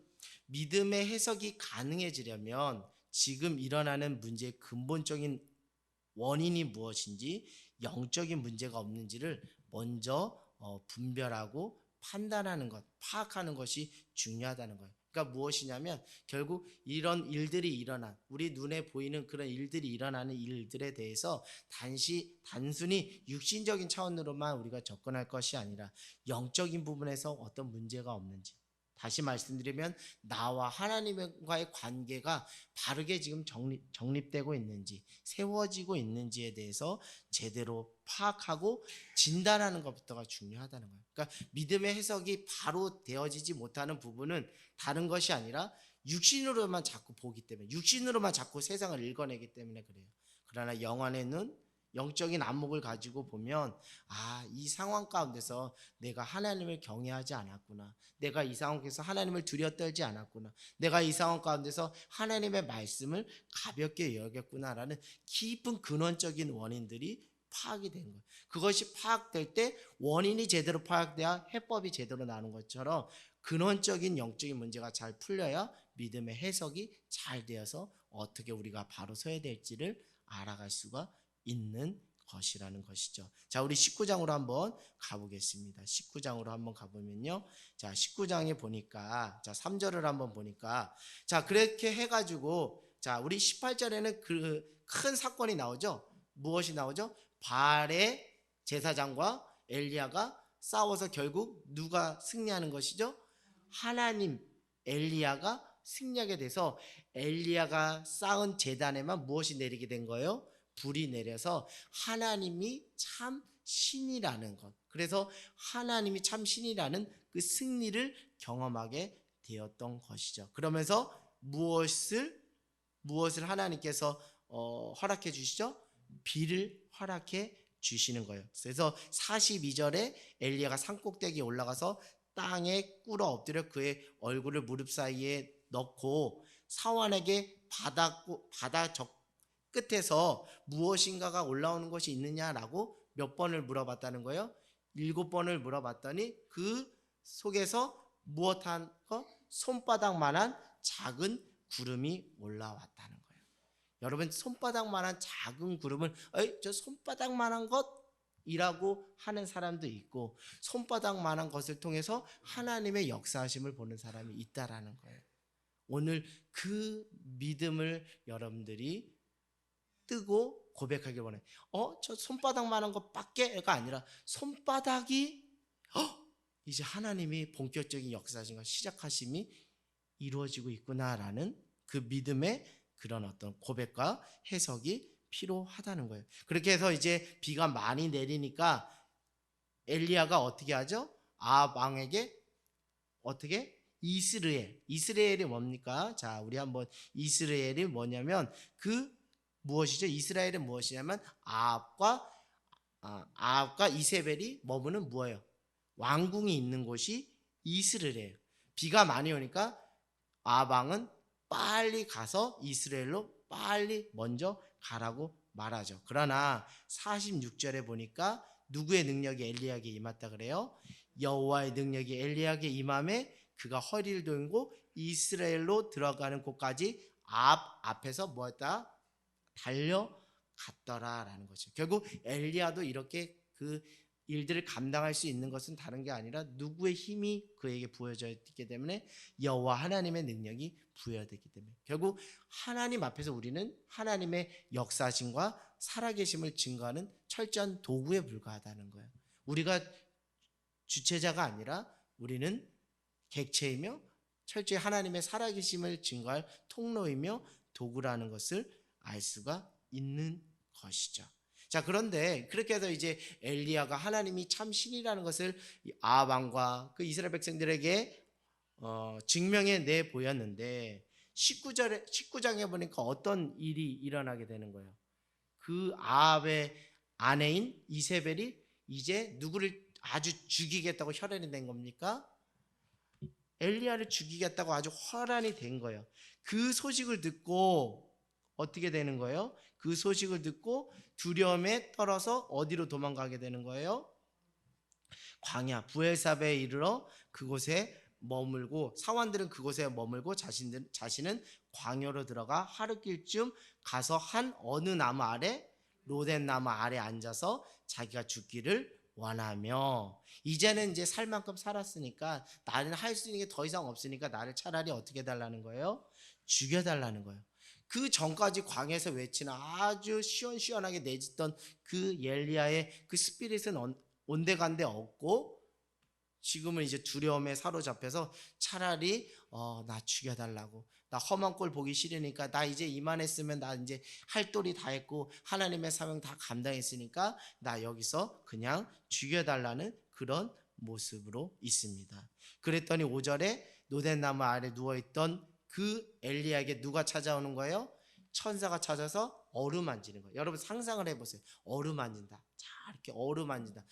믿음의 해석이 가능해지려면 지금 일어나는 문제의 근본적인 원인이 무엇인지, 영적인 문제가 없는지를 먼저 분별하고 판단하는 것, 파악하는 것이 중요하다는 거예요. 그러니까 무엇이냐면 결국 이런 일들이 일어난, 우리 눈에 보이는 그런 일들이 일어나는 일들에 대해서 단순히 육신적인 차원으로만 우리가 접근할 것이 아니라 영적인 부분에서 어떤 문제가 없는지, 다시 말씀드리면 나와 하나님과의 관계가 바르게 지금 정립되고 있는지, 세워지고 있는지에 대해서 제대로 파악하고 진단하는 것부터가 중요하다는 거예요. 그러니까 믿음의 해석이 바로 되어지지 못하는 부분은 다른 것이 아니라 육신으로만 자꾸 보기 때문에, 육신으로만 자꾸 세상을 읽어내기 때문에 그래요. 그러나 영안의 눈, 영적인 안목을 가지고 보면 이 상황 가운데서 내가 하나님을 경외하지 않았구나, 내가 이 상황에서 하나님을 두려떨지 않았구나, 내가 이 상황 가운데서 하나님의 말씀을 가볍게 여겼구나라는 깊은 근원적인 원인들이 파악이 된 거예요. 그것이 파악될 때 원인이 제대로 파악돼야 해법이 제대로 나는 것처럼 근원적인 영적인 문제가 잘 풀려야 믿음의 해석이 잘 되어서 어떻게 우리가 바로 서야 될지를 알아갈 수가 있는 것이라는 것이죠. 자, 우리 19장으로 한번 가보겠습니다. 19장으로 한번 가보면요. 자, 19장에 보니까, 자, 3절을 한번 보니까, 자, 그렇게 해가지고, 자, 우리 18절에는 그 큰 사건이 나오죠. 무엇이 나오죠? 바알의 제사장과 엘리야가 싸워서 결국 누가 승리하는 것이죠? 하나님, 엘리야가 승리하게 돼서 엘리야가 쌓은 제단에만 무엇이 내리게 된 거예요? 불이 내려서 하나님이 참 신이라는 것, 그래서 하나님이 참 신이라는 그 승리를 경험하게 되었던 것이죠. 그러면서 무엇을 하나님께서 허락해 주시죠? 비를 허락해 주시는 거예요. 그래서 42절에 엘리야가 산꼭대기에 올라가서 땅에 꿇어 엎드려 그의 얼굴을 무릎 사이에 넣고 사환에게 바다 끝에서 무엇인가가 올라오는 것이 있느냐라고 몇 번을 물어봤다는 거예요? 7번을 물어봤더니 그 속에서 무엇한 거? 손바닥만한 작은 구름이 올라왔다는 거예요. 여러분, 손바닥만한 작은 구름을 저 손바닥만한 것이라고 하는 사람도 있고, 손바닥만한 것을 통해서 하나님의 역사하심을 보는 사람이 있다라는 거예요. 오늘 그 믿음을 여러분들이 뜨고 고백하길 원해요. 저 손바닥만한 것밖에가 아니라 손바닥이 이제 하나님이 본격적인 역사하심과 시작하심이 이루어지고 있구나라는 그 믿음의 그런 어떤 고백과 해석이 필요하다는 거예요. 그렇게 해서 이제 비가 많이 내리니까 엘리야가 어떻게 하죠? 아합 왕에게 어떻게? 이스라엘이 뭡니까? 자, 우리 한번 이스라엘이 뭐냐면 무엇이죠? 이스라엘은 무엇이냐면 아합과 이세벨이 머무는 뭐예요? 왕궁이 있는 곳이 이스라엘이에요. 비가 많이 오니까 아합 왕은 빨리 가서 이스라엘로 빨리 먼저 가라고 말하죠. 그러나 46절에 보니까 누구의 능력이 엘리야에게 임했다 그래요? 여호와의 능력이 엘리야에게 임함에 그가 허리를 돌고 이스라엘로 들어가는 곳까지 앞에서 뭐했다? 달려갔더라라는 거죠. 결국 엘리야도 이렇게 그 일들을 감당할 수 있는 것은 다른 게 아니라 누구의 힘이 그에게 부여져 있기 때문에 여호와 하나님의 능력이 부여되기 때문에 결국 하나님 앞에서 우리는 하나님의 역사심과 살아계심을 증거하는 철저한 도구에 불과하다는 거예요. 우리가 주체자가 아니라 우리는 객체이며 철저히 하나님의 살아계심을 증거할 통로이며 도구라는 것을 알 수가 있는 것이죠. 자, 그런데 그렇게 해서 이제 엘리야가 하나님이 참 신이라는 것을 아합 왕과 그 이스라엘 백성들에게 증명해 내 보였는데 19장에 보니까 어떤 일이 일어나게 되는 거예요. 그 아합의 아내인 이세벨이 이제 누구를 아주 죽이겠다고 혈안이 된 겁니까? 엘리야를 죽이겠다고 아주 혈안이 된 거예요. 그 소식을 듣고 어떻게 되는 거예요? 그 소식을 듣고 두려움에 떨어서 어디로 도망가게 되는 거예요? 광야 브엘사베에 이르러 그곳에 머물고, 사환들은 그곳에 머물고 자신은 광야로 들어가 하루길쯤 가서 한 어느 나무 아래, 로덴 나무 아래 앉아서 자기가 죽기를 원하며 이제는 이제 살 만큼 살았으니까 나는 할 수 있는 게 더 이상 없으니까 나를 차라리 어떻게 해달라는 거예요? 죽여달라는 거예요. 그 전까지 광야에서 외치는 아주 시원시원하게 내짖던 그 엘리야의 그 스피릿은 온데간데 없고 지금은 이제 두려움에 사로잡혀서 차라리 나 죽여달라고, 나 험한 꼴 보기 싫으니까, 나 이제 이만했으면 나 이제 할 도리 다 했고 하나님의 사명 다 감당했으니까 나 여기서 그냥 죽여달라는 그런 모습으로 있습니다. 그랬더니 5절에 노된 나무 아래 누워있던 그 엘리야에게 누가 찾아오는 거예요? 천사가 찾아서 어루만지는 거예요. 여러분 상상을 해보세요. 어루만진다. 자, 이렇게 어루만진다.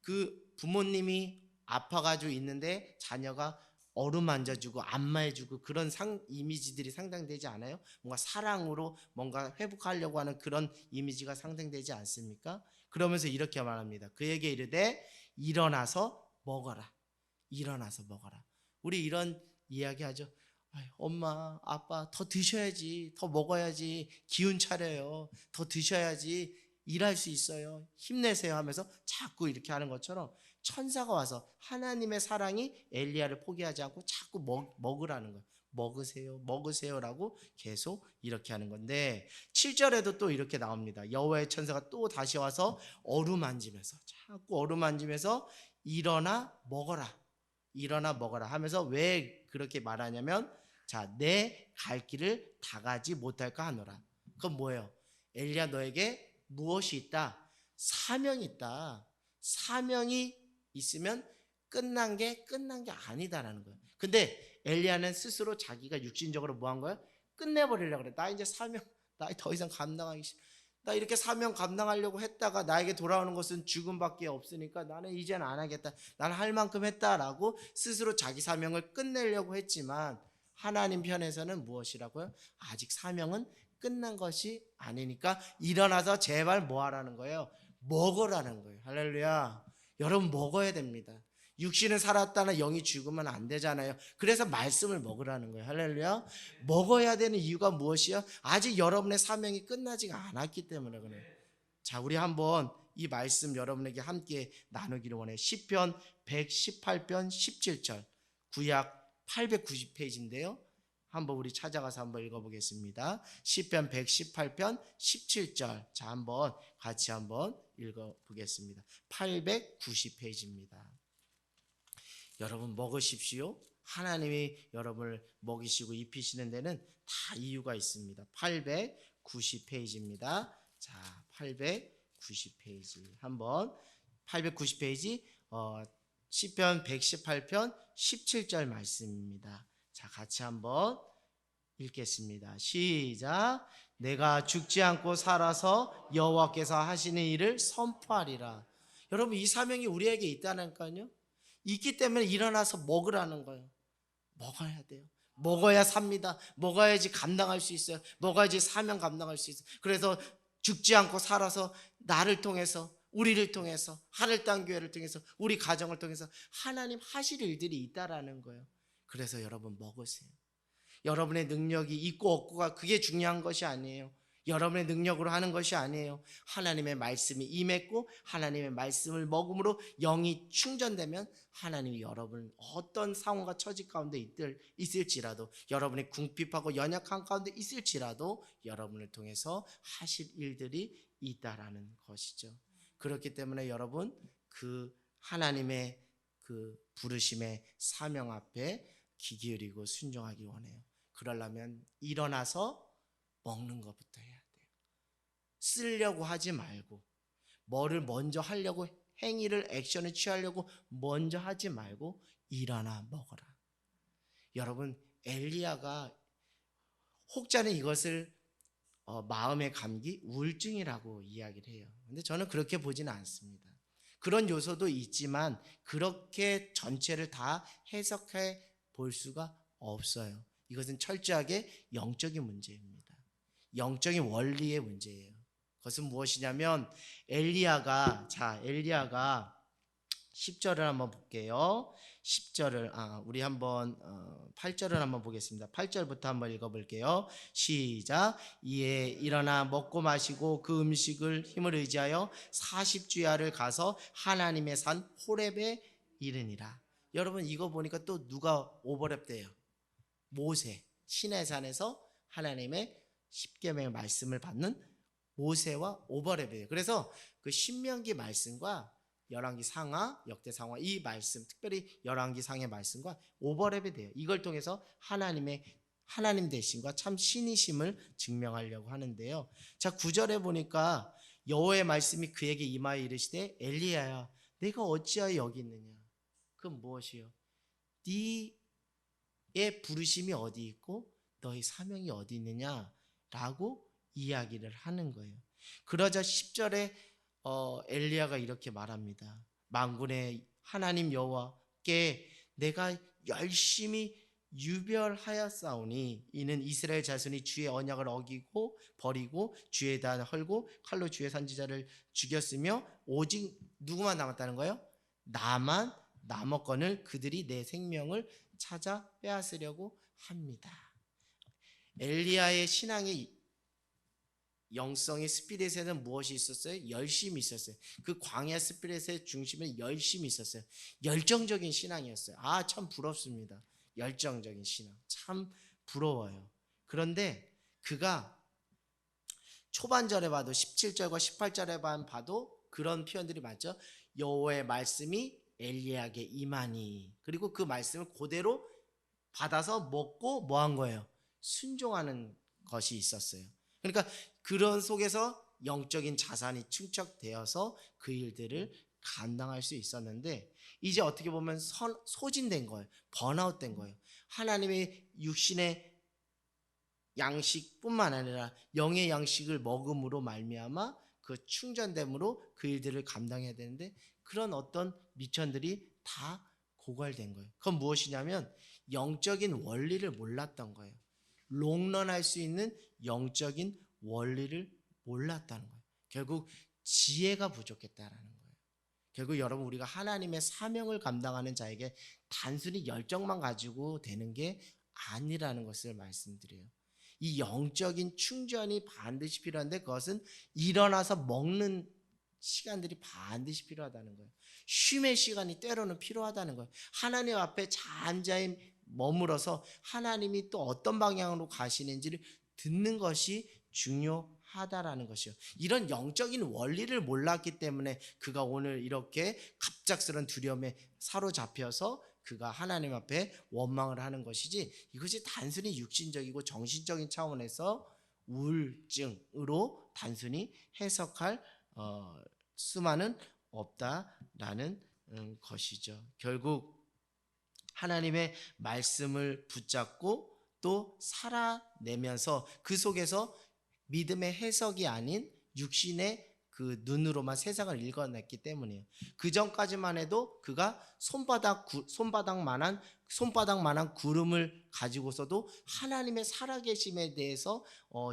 그 부모님이 아파가지고 있는데 자녀가 어루만져주고 안마해주고 그런 이미지들이 상상되지 않아요? 뭔가 사랑으로 뭔가 회복하려고 하는 그런 이미지가 상상되지 않습니까? 그러면서 이렇게 말합니다. 그에게 이르되 일어나서 먹어라. 일어나서 먹어라. 우리 이런 이야기 하죠. 엄마, 아빠 더 드셔야지, 더 먹어야지, 기운 차려요, 더 드셔야지 일할 수 있어요, 힘내세요 하면서 자꾸 이렇게 하는 것처럼 천사가 와서 하나님의 사랑이 엘리야를 포기하지 않고 자꾸 먹으라는 거예요. 먹으세요, 먹으세요라고 계속 이렇게 하는 건데 7절에도 또 이렇게 나옵니다. 여호와의 천사가 또 다시 와서 어루만지면서 자꾸 어루만지면서 일어나 먹어라, 일어나 먹어라 하면서 왜 그렇게 말하냐면 자, 내 갈 길을 다 가지 못할까 하노라. 그건 뭐예요? 엘리야 너에게 무엇이 있다? 사명이 있다. 사명이 있으면 끝난 게 아니다라는 거예요. 근데 엘리야는 스스로 자기가 육신적으로 뭐 한 거예요? 끝내버리려고 그래. 나 이제 사명, 나 더 이상 감당하기 싫어. 나 이렇게 사명 감당하려고 했다가 나에게 돌아오는 것은 죽음밖에 없으니까 나는 이제는 안 하겠다. 나는 할 만큼 했다라고 스스로 자기 사명을 끝내려고 했지만 하나님 편에서는 무엇이라고요? 아직 사명은 끝난 것이 아니니까 일어나서 제발 뭐 하라는 거예요? 먹으라는 거예요. 할렐루야. 여러분 먹어야 됩니다. 육신은 살았다나 영이 죽으면 안 되잖아요. 그래서 말씀을 먹으라는 거예요. 할렐루야. 먹어야 되는 이유가 무엇이요? 아직 여러분의 사명이 끝나지가 않았기 때문에 그래요. 자, 우리 한번 이 말씀 여러분에게 함께 나누기를 원해요. 시편 118편 17절, 구약 890페이지인데요. 한번 우리 찾아가서 한번 읽어보겠습니다. 시편 118편 17절. 자, 한번 같이 한번 읽어보겠습니다. 890페이지입니다. 여러분 먹으십시오. 하나님이 여러분을 먹이시고 입히시는 데는 다 이유가 있습니다. 890페이지입니다. 자, 890페이지 한번 890페이지 시편 118편 17절 말씀입니다. 자, 같이 한번 읽겠습니다. 시작. 내가 죽지 않고 살아서 여호와께서 하시는 일을 선포하리라. 여러분 이 사명이 우리에게 있다니까요. 있기 때문에 일어나서 먹으라는 거예요. 먹어야 돼요. 먹어야 삽니다. 먹어야지 감당할 수 있어요. 먹어야지 사명 감당할 수 있어요. 그래서 죽지 않고 살아서 나를 통해서, 우리를 통해서, 하늘 땅 교회를 통해서, 우리 가정을 통해서 하나님 하실 일들이 있다라는 거예요. 그래서 여러분 먹으세요. 여러분의 능력이 있고 없고가 그게 중요한 것이 아니에요. 여러분의 능력으로 하는 것이 아니에요. 하나님의 말씀이 임했고 하나님의 말씀을 먹음으로 영이 충전되면 하나님이 여러분을 어떤 상황과 처지 가운데 있을지라도, 여러분의 궁핍하고 연약한 가운데 있을지라도 여러분을 통해서 하실 일들이 있다라는 것이죠. 그렇기 때문에 여러분 그 하나님의 그 부르심의 사명 앞에 귀 기울이고 순종하기 원해요. 그러려면 일어나서 먹는 것부터 해야 돼요. 쓰려고 하지 말고, 뭐를 먼저 하려고, 행위를 액션을 취하려고 먼저 하지 말고 일어나 먹어라. 여러분 엘리야가 혹자는 이것을 마음의 감기, 우울증이라고 이야기를 해요. 근데 저는 그렇게 보지는 않습니다. 그런 요소도 있지만 그렇게 전체를 다 해석해 볼 수가 없어요. 이것은 철저하게 영적인 문제입니다. 영적인 원리의 문제예요. 그것은 무엇이냐면 엘리야가 10절을 한번 볼게요. 10절을 우리 한번 8절을 한번 보겠습니다. 8절부터 한번 읽어볼게요. 시작. 이에 일어나 먹고 마시고 그 음식을 힘을 의지하여 40주야를 가서 하나님의 산 호렙에 이르니라. 여러분 이거 보니까 또 누가 오버랩돼요? 모세. 시내산에서 하나님의 십계명의 말씀을 받는 모세와 오버랩이에요. 그래서 그 신명기 말씀과 열왕기 상하, 역대 상하 이 말씀, 특별히 열왕기 상의 말씀과 오버랩이 돼요. 이걸 통해서 하나님 되심과 참 신이심을 증명하려고 하는데요. 자, 9절에 보니까 여호와의 말씀이 그에게 임하여 이르시되 엘리야야 내가 어찌하여 여기 있느냐. 그건 무엇이요? 네의 부르심이 어디 있고 너의 사명이 어디 있느냐라고 이야기를 하는 거예요. 그러자 10절에 엘리야가 이렇게 말합니다. 만군의 하나님 여호와께 내가 열심히 유별하였사오니 이는 이스라엘 자손이 주의 언약을 어기고 버리고 주의 단 헐고 칼로 주의 선지자를 죽였으며 오직 누구만 남았다는 거예요? 나만 남았거늘 그들이 내 생명을 찾아 빼앗으려고 합니다. 엘리야의 신앙의 영성의 스피릿에는 무엇이 있었어요? 열심이 있었어요. 그 광야 스피릿의 중심에 열심이 있었어요. 열정적인 신앙이었어요. 참 부럽습니다. 열정적인 신앙 참 부러워요. 그런데 그가 초반절에 봐도 17절과 18절에 봐도 그런 표현들이 많죠. 여호와의 말씀이 엘리야에게 임하니, 그리고 그 말씀을 그대로 받아서 먹고 뭐 한 거예요? 순종하는 것이 있었어요. 그러니까 그런 속에서 영적인 자산이 축적되어서 그 일들을 감당할 수 있었는데 이제 어떻게 보면 소진된 거예요. 번아웃된 거예요. 하나님의 육신의 양식뿐만 아니라 영의 양식을 먹음으로 말미암아 그 충전됨으로 그 일들을 감당해야 되는데 그런 어떤 미천들이 다 고갈된 거예요. 그건 무엇이냐면 영적인 원리를 몰랐던 거예요. 롱런할 수 있는 영적인 원리를 몰랐다는 거예요. 결국 지혜가 부족했다라는 거예요. 결국 여러분 우리가 하나님의 사명을 감당하는 자에게 단순히 열정만 가지고 되는 게 아니라는 것을 말씀드려요. 이 영적인 충전이 반드시 필요한데 그것은 일어나서 먹는 시간들이 반드시 필요하다는 거예요. 쉼의 시간이 때로는 필요하다는 거예요. 하나님 앞에 잠잠히 머물어서 하나님이 또 어떤 방향으로 가시는지를 듣는 것이 중요하다라는 것이요. 이런 영적인 원리를 몰랐기 때문에 그가 오늘 이렇게 갑작스런 두려움에 사로잡혀서 그가 하나님 앞에 원망을 하는 것이지 이것이 단순히 육신적이고 정신적인 차원에서 우울증으로 단순히 해석할 수만은 없다라는 것이죠. 결국 하나님의 말씀을 붙잡고 또 살아내면서 그 속에서 믿음의 해석이 아닌 육신의 그 눈으로만 세상을 읽어냈기 때문이에요. 그 전까지만 해도 그가 손바닥만한 구름을 가지고서도 하나님의 살아계심에 대해서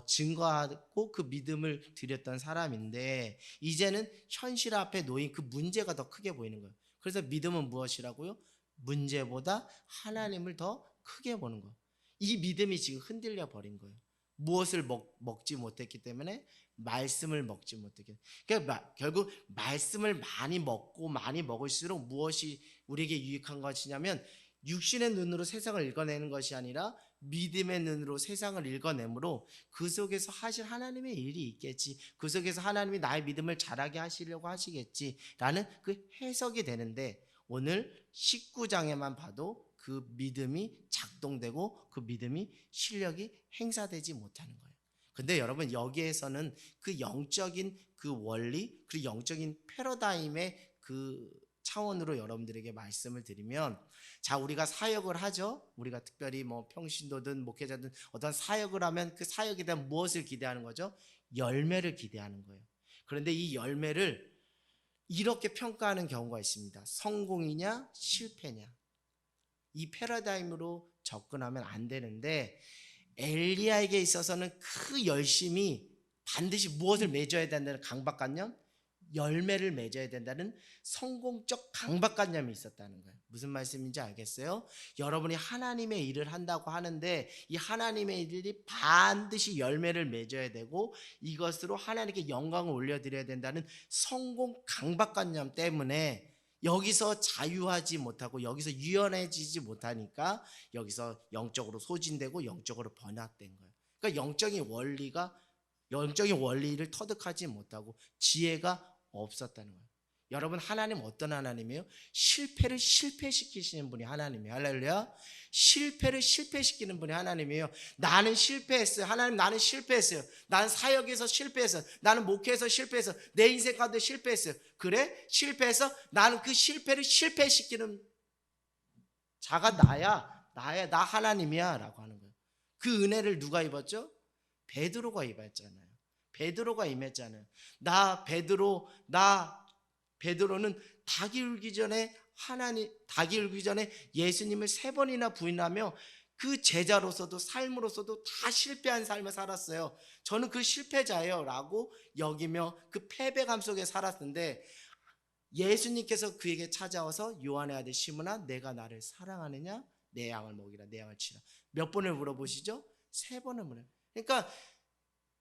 증거하고 그 믿음을 드렸던 사람인데 이제는 현실 앞에 놓인 그 문제가 더 크게 보이는 거예요. 그래서 믿음은 무엇이라고요? 문제보다 하나님을 더 크게 보는 거예요. 이 믿음이 지금 흔들려 버린 거예요. 무엇을 먹지 못했기 때문에 말씀을 먹지 못했기 때문에. 그러니까 결국 말씀을 많이 먹고 많이 먹을수록 무엇이 우리에게 유익한 것이냐면 육신의 눈으로 세상을 읽어내는 것이 아니라 믿음의 눈으로 세상을 읽어내므로 그 속에서 하실 하나님의 일이 있겠지. 그 속에서 하나님이 나의 믿음을 자라게 하시려고 하시겠지라는 그 해석이 되는데 오늘 19장에만 봐도 그 믿음이 작동되고 그 믿음이 실력이 행사되지 못하는 거예요. 근데 여러분 여기에서는 그 영적인 그 원리 그리고 영적인 패러다임의 그 차원으로 여러분들에게 말씀을 드리면 자 우리가 사역을 하죠. 우리가 특별히 뭐 평신도든 목회자든 어떤 사역을 하면 그 사역에 대한 무엇을 기대하는 거죠? 열매를 기대하는 거예요. 그런데 이 열매를 이렇게 평가하는 경우가 있습니다. 성공이냐 실패냐. 이 패러다임으로 접근하면 안 되는데 엘리야에게 있어서는 그 열심이 반드시 무엇을 맺어야 된다는 강박관념? 열매를 맺어야 된다는 성공적 강박관념이 있었다는 거예요. 무슨 말씀인지 알겠어요? 여러분이 하나님의 일을 한다고 하는데 이 하나님의 일이 반드시 열매를 맺어야 되고 이것으로 하나님께 영광을 올려드려야 된다는 성공 강박관념 때문에 여기서 자유하지 못하고 여기서 유연해지지 못하니까 여기서 영적으로 소진되고 영적으로 번화된 거예요. 그러니까 영적인 원리를 터득하지 못하고 지혜가 없었다는 거예요. 여러분, 하나님 어떤 하나님이에요? 실패를 실패시키시는 분이 하나님이에요. 할렐루야. 실패를 실패시키는 분이 하나님이에요. 나는 실패했어요. 하나님, 나는 실패했어요. 나는 사역에서 실패했어요. 나는 목회에서 실패했어요. 내 인생 가운데 실패했어요. 그래? 실패해서 나는 그 실패를 실패시키는 자가 나 하나님이야 라고 하는 거예요. 그 은혜를 누가 입었죠? 베드로가 입었잖아요. 베드로가 임했잖아요. 베드로는 닭이 울기 전에 예수님을 3번이나 부인하며 그 제자로서도 삶으로서도 다 실패한 삶을 살았어요. 저는 그 실패자예요 라고 여기며 그 패배감 속에 살았는데 예수님께서 그에게 찾아와서 요한의 아들 시몬아 내가 나를 사랑하느냐? 내 양을 먹이라 내 양을 치라. 몇 번을 물어보시죠? 3번을 물어요. 그러니까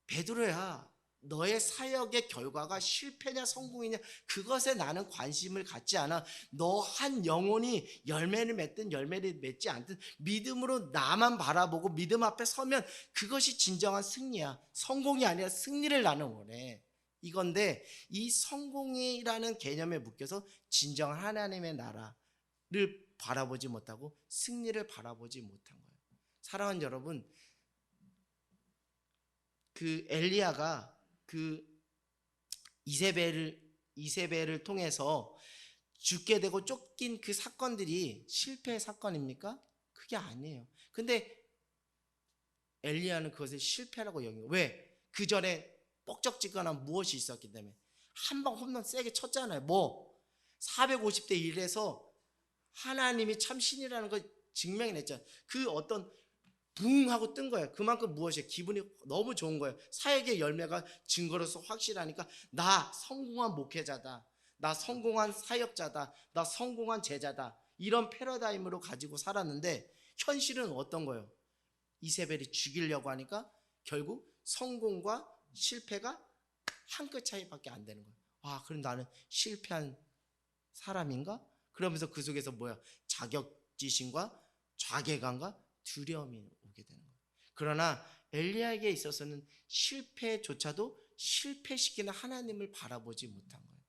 베드로야, 너의 사역의 결과가 실패냐 성공이냐 그것에 나는 관심을 갖지 않아. 너 한 영혼이 열매를 맺든 열매를 맺지 않든 믿음으로 나만 바라보고 믿음 앞에 서면 그것이 진정한 승리야. 성공이 아니라 승리를 나는 원해. 이건데 이 성공이라는 개념에 묶여서 진정한 하나님의 나라를 바라보지 못하고 승리를 바라보지 못한 거예요. 사랑하는 여러분, 그 엘리야가 그 이세벨을 통해서 죽게 되고 쫓긴 그 사건들이 실패의 사건입니까? 그게 아니에요. 근데 엘리야는 그것을 실패라고 여긴 거예요. 왜? 그 전에 뻑적지근한 무엇이 있었기 때문에 한 방 홈런 세게 쳤잖아요. 450대 1에서 하나님이 참 신이라는 걸 증명해냈잖아요. 그 어떤 붕 하고 뜬 거예요. 그만큼 무엇이에요? 기분이 너무 좋은 거예요. 사역의 열매가 증거로서 확실하니까 나 성공한 목회자다. 나 성공한 사역자다. 나 성공한 제자다. 이런 패러다임으로 가지고 살았는데 현실은 어떤 거예요? 이세벨이 죽이려고 하니까 결국 성공과 실패가 한 끗 차이밖에 안 되는 거예요. 그럼 나는 실패한 사람인가? 그러면서 그 속에서 자격지심과 좌계감과 두려움이 오게 되는 거예요. 그러나 엘리야에게 있어서는 실패조차도 실패시키는 하나님을 바라보지 못한 거예요.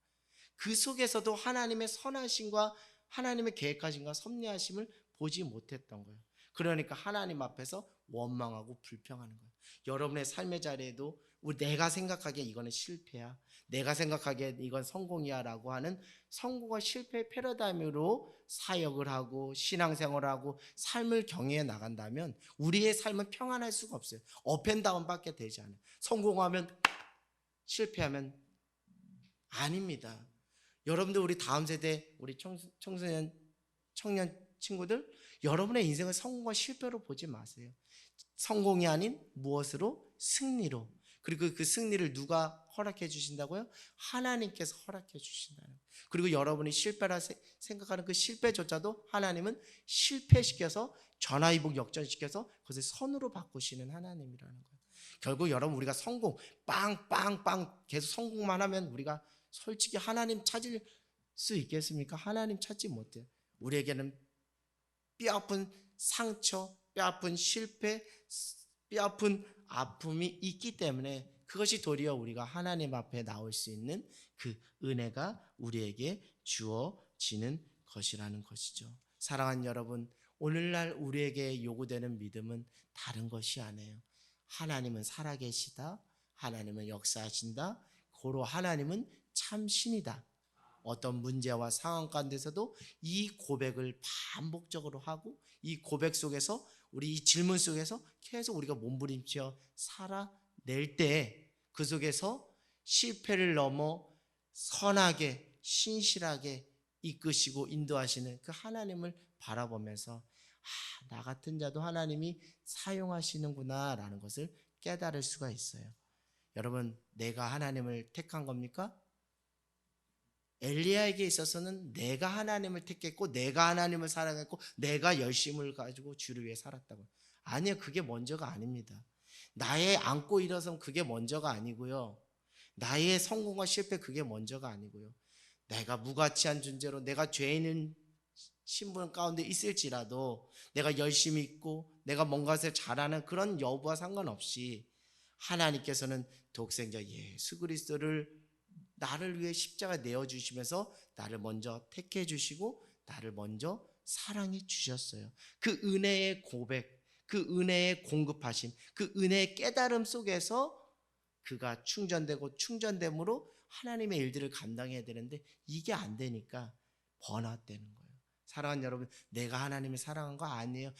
그 속에서도 하나님의 선하심과 하나님의 계획하심과 섭리하심을 보지 못했던 거예요. 그러니까 하나님 앞에서 원망하고 불평하는 거예요. 여러분의 삶의 자리에도 내가 생각하기에 이거는 실패야, 내가 생각하기에 이건 성공이야 라고 하는 성공과 실패의 패러다임으로 사역을 하고 신앙생활을 하고 삶을 경유해 나간다면 우리의 삶은 평안할 수가 없어요. 업앤다운밖에 되지 않아요. 성공하면 실패하면 아닙니다. 여러분들, 우리 다음 세대 우리 청년 친구들, 여러분의 인생을 성공과 실패로 보지 마세요. 성공이 아닌 무엇으로? 승리로. 그리고 그 승리를 누가 허락해 주신다고요? 하나님께서 허락해 주신다는 거예요. 그리고 여러분이 실패라 생각하는 그 실패조차도 하나님은 실패시켜서 전화위복 역전시켜서 그것을 선으로 바꾸시는 하나님이라는 거예요. 결국 여러분, 우리가 성공 빵빵빵 계속 성공만 하면 우리가 솔직히 하나님 찾을 수 있겠습니까? 하나님 찾지 못해요. 우리에게는 뼈아픈 상처, 뼈아픈 실패, 뼈아픈 아픔이 있기 때문에 그것이 도리어 우리가 하나님 앞에 나올 수 있는 그 은혜가 우리에게 주어지는 것이라는 것이죠. 사랑하는 여러분, 오늘날 우리에게 요구되는 믿음은 다른 것이 아니에요. 하나님은 살아계시다. 하나님은 역사하신다. 고로 하나님은 참 신이다. 어떤 문제와 상황 가운데서도 이 고백을 반복적으로 하고 이 고백 속에서 우리 이 질문 속에서 계속 우리가 몸부림쳐 살아낼 때 그 속에서 실패를 넘어 선하게 신실하게 이끄시고 인도하시는 그 하나님을 바라보면서 나 같은 자도 하나님이 사용하시는구나 라는 것을 깨달을 수가 있어요. 여러분, 내가 하나님을 택한 겁니까? 엘리야에게 있어서는 내가 하나님을 택했고 내가 하나님을 사랑했고 내가 열심을 가지고 주를 위해 살았다고. 아니요, 그게 먼저가 아닙니다. 나의 안고 일어선 그게 먼저가 아니고요. 나의 성공과 실패 그게 먼저가 아니고요. 내가 무가치한 존재로 내가 죄인인 신분 가운데 있을지라도 내가 열심히 있고 내가 뭔가를 잘하는 그런 여부와 상관없이 하나님께서는 독생자 예수 그리스도를 나를 위해 십자가 내어주시면서 나를 먼저 택해 주시고 나를 먼저 사랑해 주셨어요. 그 은혜의 고백, 그 은혜의 공급하심, 그 은혜의 깨달음 속에서 그가 충전되고 충전됨으로 하나님의 일들을 감당해야 되는데 이게 안 되니까 번아웃되는 거예요. 사랑하는 여러분, 내가 하나님을 사랑한 거 아니에요.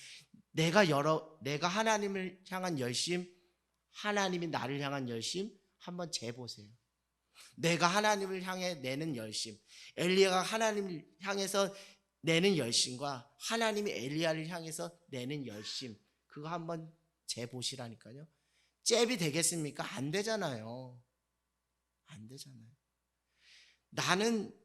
내가 하나님을 향한 열심, 하나님이 나를 향한 열심 한번 재보세요. 내가 하나님을 향해 내는 열심, 엘리야가 하나님을 향해서 내는 열심과 하나님이 엘리야를 향해서 내는 열심, 그거 한번 재보시라니까요. 잽이 되겠습니까? 안 되잖아요. 안 되잖아요. 나는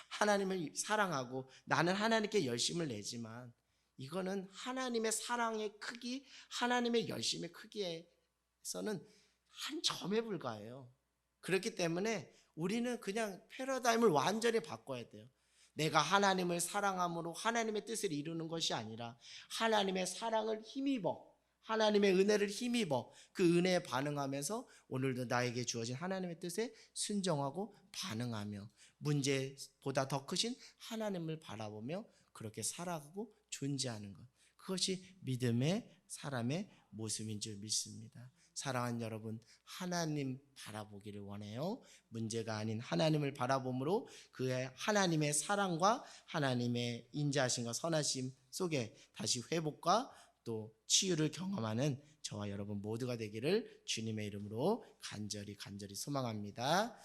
하나님을 사랑하고 나는 하나님께 열심을 내지만 이거는 하나님의 사랑의 크기, 하나님의 열심의 크기에서는 한 점에 불과해요. 그렇기 때문에 우리는 그냥 패러다임을 완전히 바꿔야 돼요. 내가 하나님을 사랑함으로 하나님의 뜻을 이루는 것이 아니라 하나님의 사랑을 힘입어, 하나님의 은혜를 힘입어 그 은혜에 반응하면서 오늘도 나에게 주어진 하나님의 뜻에 순종하고 반응하며 문제보다 더 크신 하나님을 바라보며 그렇게 살아가고 존재하는 것, 그것이 믿음의 사람의 모습인 줄 믿습니다. 사랑하는 여러분, 하나님 바라보기를 원해요. 문제가 아닌 하나님을 바라봄으로 그의 하나님의 사랑과 하나님의 인자하심과 선하심 속에 다시 회복과 또 치유를 경험하는 저와 여러분 모두가 되기를 주님의 이름으로 간절히 소망합니다.